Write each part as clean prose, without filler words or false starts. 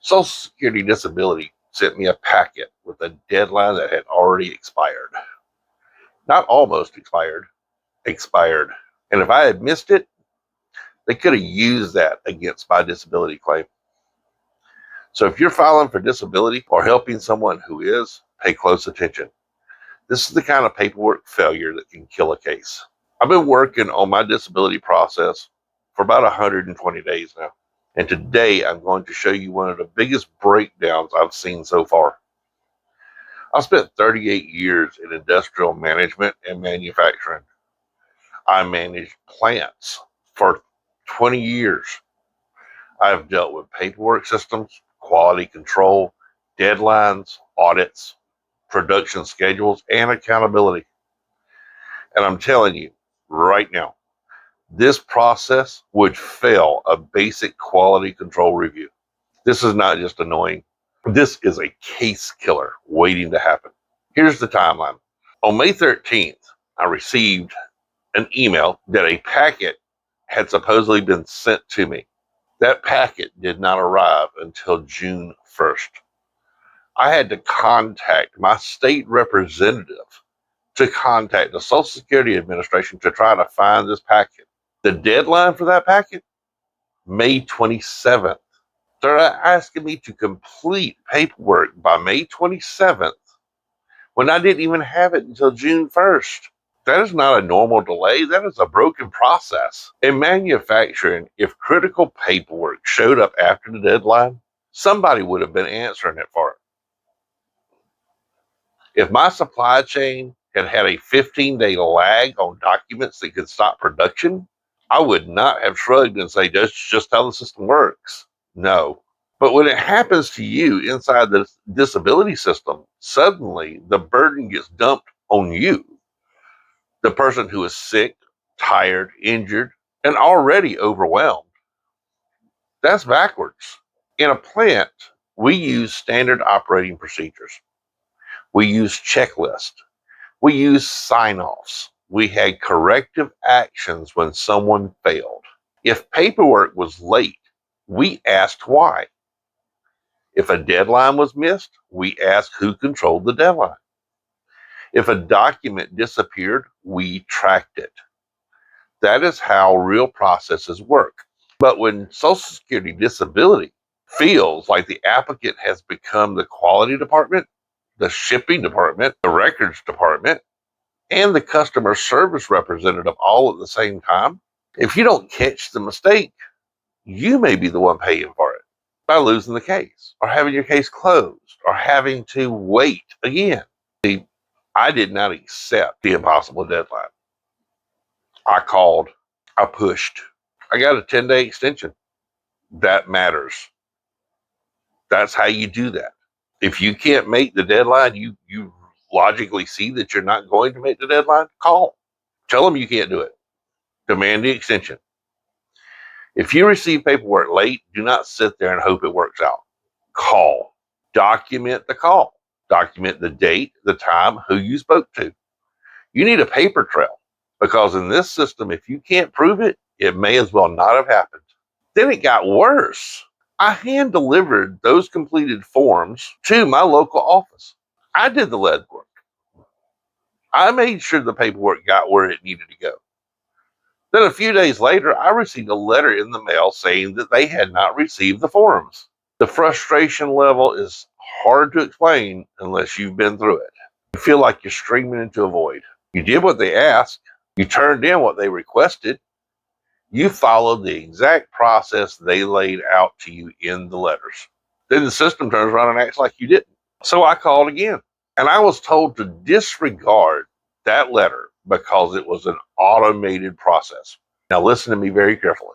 Social Security Disability sent me a packet with a deadline that had already expired. Not almost expired, expired. And if I had missed it, they could have used that against my disability claim. So if you're filing for disability or helping someone who is, pay close attention. This is the kind of paperwork failure that can kill a case. I've been working on my disability process for about 120 days now. And today I'm going to show you one of the biggest breakdowns I've seen so far. I spent 38 years in industrial management and manufacturing. I managed plants for 20 years. I've dealt with paperwork systems, quality control, deadlines, audits, production schedules, and accountability. And I'm telling you right now, this process would fail a basic quality control review. This is not just annoying. This is a case killer waiting to happen. Here's the timeline. On May 13th, I received an email that a packet had supposedly been sent to me. That packet did not arrive until June 1st. I had to contact my state representative to contact the Social Security Administration to try to find this packet. The deadline for that packet, May 27th. They're asking me to complete paperwork by May 27th when I didn't even have it until June 1st. That is not a normal delay. That is a broken process. In manufacturing, if critical paperwork showed up after the deadline, somebody would have been answering it for it. If my supply chain had had a 15-day lag on documents that could stop production, I would not have shrugged and say, that's just how the system works. No. But when it happens to you inside the disability system, suddenly the burden gets dumped on you. The person who is sick, tired, injured, and already overwhelmed. That's backwards. In a plant, we use standard operating procedures. We use checklists. We use sign-offs. We had corrective actions when someone failed. If paperwork was late, we asked why. If a deadline was missed, we asked who controlled the deadline. If a document disappeared, we tracked it. That is how real processes work. But when Social Security Disability feels like the applicant has become the quality department, the shipping department, the records department, and the customer service representative all at the same time, if you don't catch the mistake, you may be the one paying for it by losing the case or having your case closed or having to wait again. See, I did not accept the impossible deadline. I called, I pushed, I got a 10-day extension. That matters. That's how you do that. If you can't make the deadline, you logically see that you're not going to make the deadline, call. Tell them you can't do it. Demand the extension. If you receive paperwork late, do not sit there and hope it works out. Call. Document the call. Document the date, the time, who you spoke to. You need a paper trail because in this system, if you can't prove it, it may as well not have happened. Then it got worse. I hand delivered those completed forms to my local office. I did the legwork. I made sure the paperwork got where it needed to go. Then a few days later, I received a letter in the mail saying that they had not received the forms. The frustration level is hard to explain unless you've been through it. You feel like you're streaming into a void. You did what they asked. You turned in what they requested. You followed the exact process they laid out to you in the letters. Then the system turns around and acts like you didn't. So I called again, and I was told to disregard that letter because it was an automated process. Now listen to me very carefully.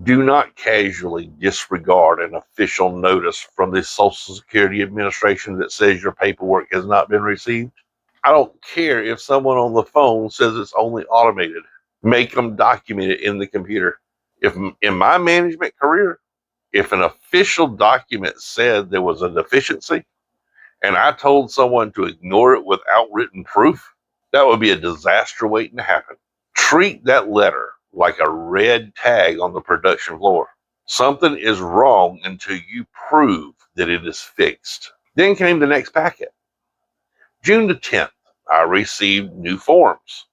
Do not casually disregard an official notice from the Social Security Administration that says your paperwork has not been received. I don't care if someone on the phone says it's only automated. Make them document it in the computer. If in my management career, if an official document said there was a deficiency and I told someone to ignore it without written proof, that would be a disaster waiting to happen. Treat that letter like a red tag on the production floor. Something is wrong until you prove that it is fixed. Then came the next packet. June the 10th, I received new forms.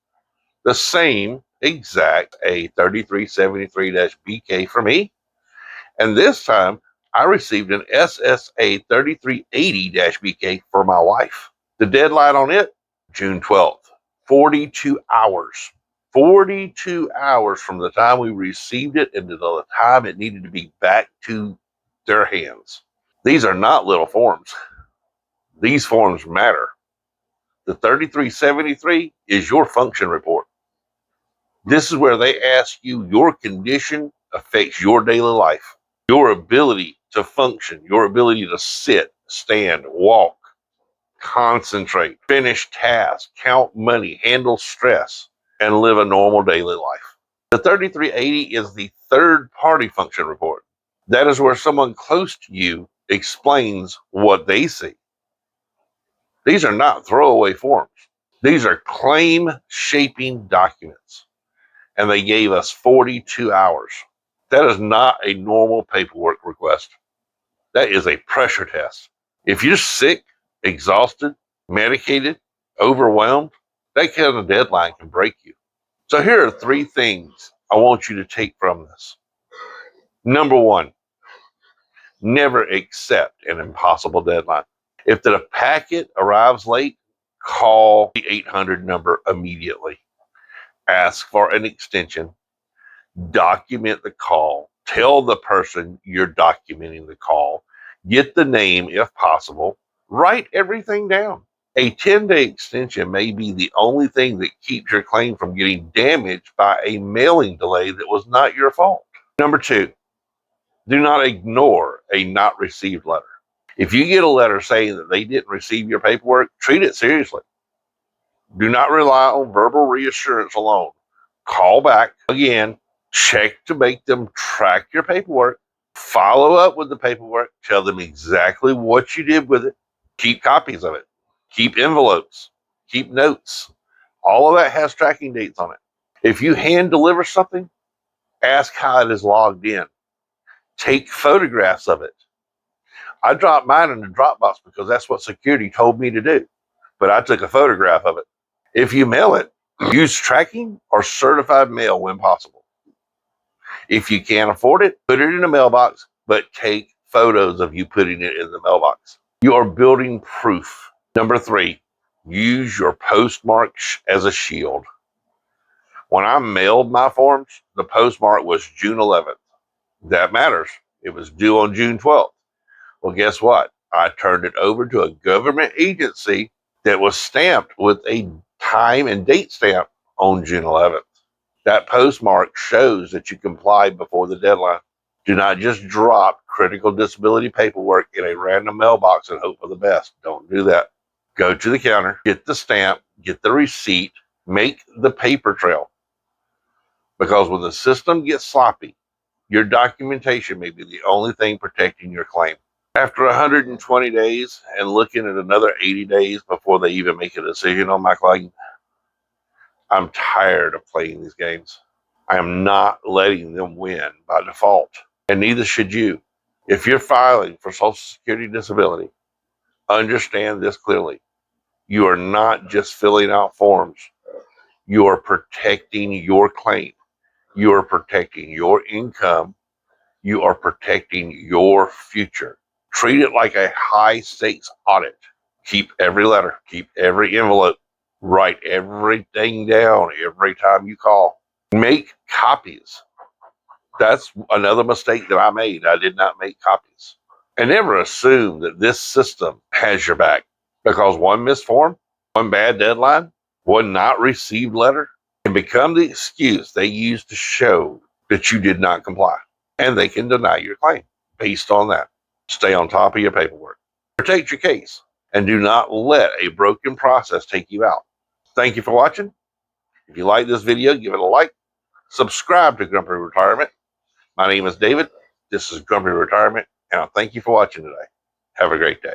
The same exact A3373-BK for me. And this time, I received an SSA 3380-BK for my wife. The deadline on it, June 12th, 42 hours. 42 hours from the time we received it into the time it needed to be back to their hands. These are not little forms. These forms matter. The 3373 is your function report. This is where they ask you your condition affects your daily life, your ability to function, your ability to sit, stand, walk, concentrate, finish tasks, count money, handle stress, and live a normal daily life. The 3380 is the third party function report. That is where someone close to you explains what they see. These are not throwaway forms. These are claim shaping documents. And they gave us 42 hours. That is not a normal paperwork request. That is a pressure test. If you're sick, exhausted, medicated, overwhelmed, that kind of deadline can break you. So here are 3 things I want you to take from this. Number 1, never accept an impossible deadline. If the packet arrives late, call the 800 number immediately. Ask for an extension. Document the call. Tell the person you're documenting the call. Get the name if possible. Write everything down. A 10-day extension may be the only thing that keeps your claim from getting damaged by a mailing delay that was not your fault. Number 2, do not ignore a not received letter. If you get a letter saying that they didn't receive your paperwork, treat it seriously. Do not rely on verbal reassurance alone. Call back again, check to make them track your paperwork, follow up with the paperwork, tell them exactly what you did with it, keep copies of it, keep envelopes, keep notes. All of that has tracking dates on it. If you hand deliver something, ask how it is logged in. Take photographs of it. I dropped mine in the Dropbox because that's what security told me to do, but I took a photograph of it. If you mail it, use tracking or certified mail when possible. If you can't afford it, put it in a mailbox, but take photos of you putting it in the mailbox. You are building proof. Number 3, use your postmarks as a shield. When I mailed my forms, the postmark was June 11th. That matters. It was due on June 12th. Well, guess what? I turned it over to a government agency that was stamped with a time and date stamp on June 11th. That postmark shows that you complied before the deadline. Do not just drop critical disability paperwork in a random mailbox and hope for the best. Don't do that. Go to the counter, get the stamp, get the receipt, make the paper trail. Because when the system gets sloppy, your documentation may be the only thing protecting your claim. After 120 days and looking at another 80 days before they even make a decision on my claim, I'm tired of playing these games. I am not letting them win by default, and neither should you. If you're filing for Social Security disability, understand this clearly. You are not just filling out forms. You are protecting your claim. You are protecting your income. You are protecting your future. Treat it like a high stakes audit. Keep every letter, keep every envelope, write everything down every time you call. Make copies. That's another mistake that I made. I did not make copies. And never assume that this system has your back, because one missed form, one bad deadline, one not received letter can become the excuse they use to show that you did not comply. And they can deny your claim based on that. Stay on top of your paperwork. Protect your case and do not let a broken process take you out. Thank you for watching. If you like this video, give it a like. Subscribe to Grumpy Retirement. My name is David. This is Grumpy Retirement, and I thank you for watching today. Have a great day.